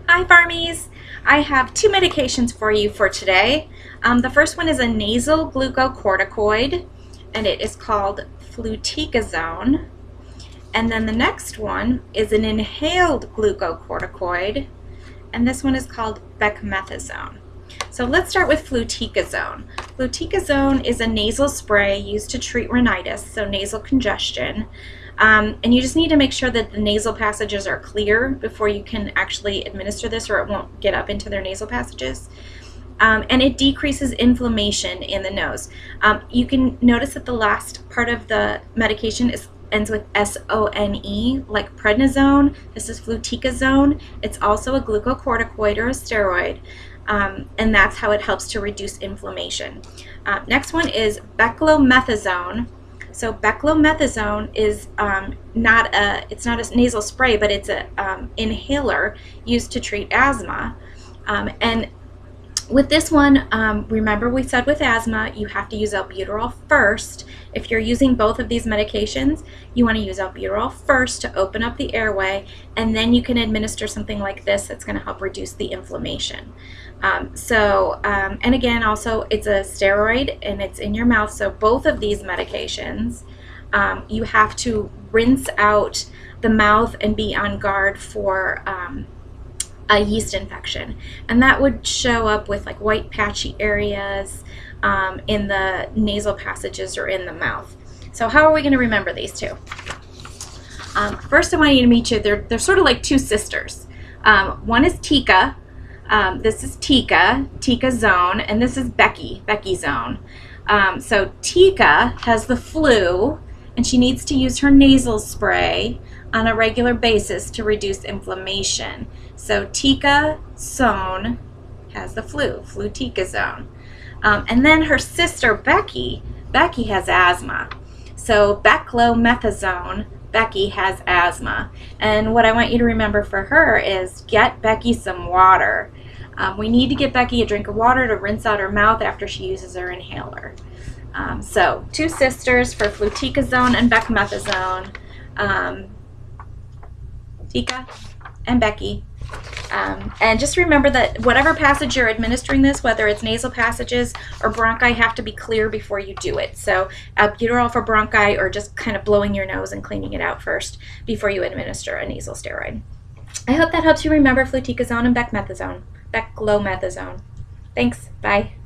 Hi Farmies! I have two medications for you for today. The first one is a nasal glucocorticoid and it is called Fluticasone. And then the next one is an inhaled glucocorticoid and this one is called Beclomethasone. So let's start with Fluticasone. Fluticasone is a nasal spray used to treat rhinitis, so nasal congestion. And you just need to make sure that the nasal passages are clear before you can actually administer this, or it won't get up into their nasal passages. And it decreases inflammation in the nose. You can notice that the last part of the medication ends with S-O-N-E, like prednisone. This is fluticasone. It's also a glucocorticoid or a steroid, and that's how it helps to reduce inflammation. Next one is beclomethasone. So beclomethasone is it's not a nasal spray, but it's an inhaler used to treat asthma. And with this one, remember we said with asthma, you have to use albuterol first. If you're using both of these medications, you want to use albuterol first to open up the airway, and then you can administer something like this that's going to help reduce the inflammation. And again, also it's a steroid and it's in your mouth, so both of these medications, you have to rinse out the mouth and be on guard for a yeast infection, and that would show up with like white patchy areas in the nasal passages or in the mouth. So how are we going to remember these two? First, I want you to meet you. They're sort of like two sisters. One is Tika. This is Ticasone, and this is Beckyzone. So Tika has the flu, and she needs to use her nasal spray on a regular basis to reduce inflammation. So Ticasone has the Fluticasone. And then her sister Becky has asthma. So Beclomethasone, Becky has asthma. And what I want you to remember for her is get Becky some water. We need to get Becky a drink of water to rinse out her mouth after she uses her inhaler. So two sisters for Fluticasone and Beclomethasone. Tika and Becky. And just remember that whatever passage you're administering this, whether it's nasal passages or bronchi, have to be clear before you do it. So albuterol for bronchi, or just kind of blowing your nose and cleaning it out first before you administer a nasal steroid. I hope that helps you remember Fluticasone and Beclomethasone. Thanks. Bye.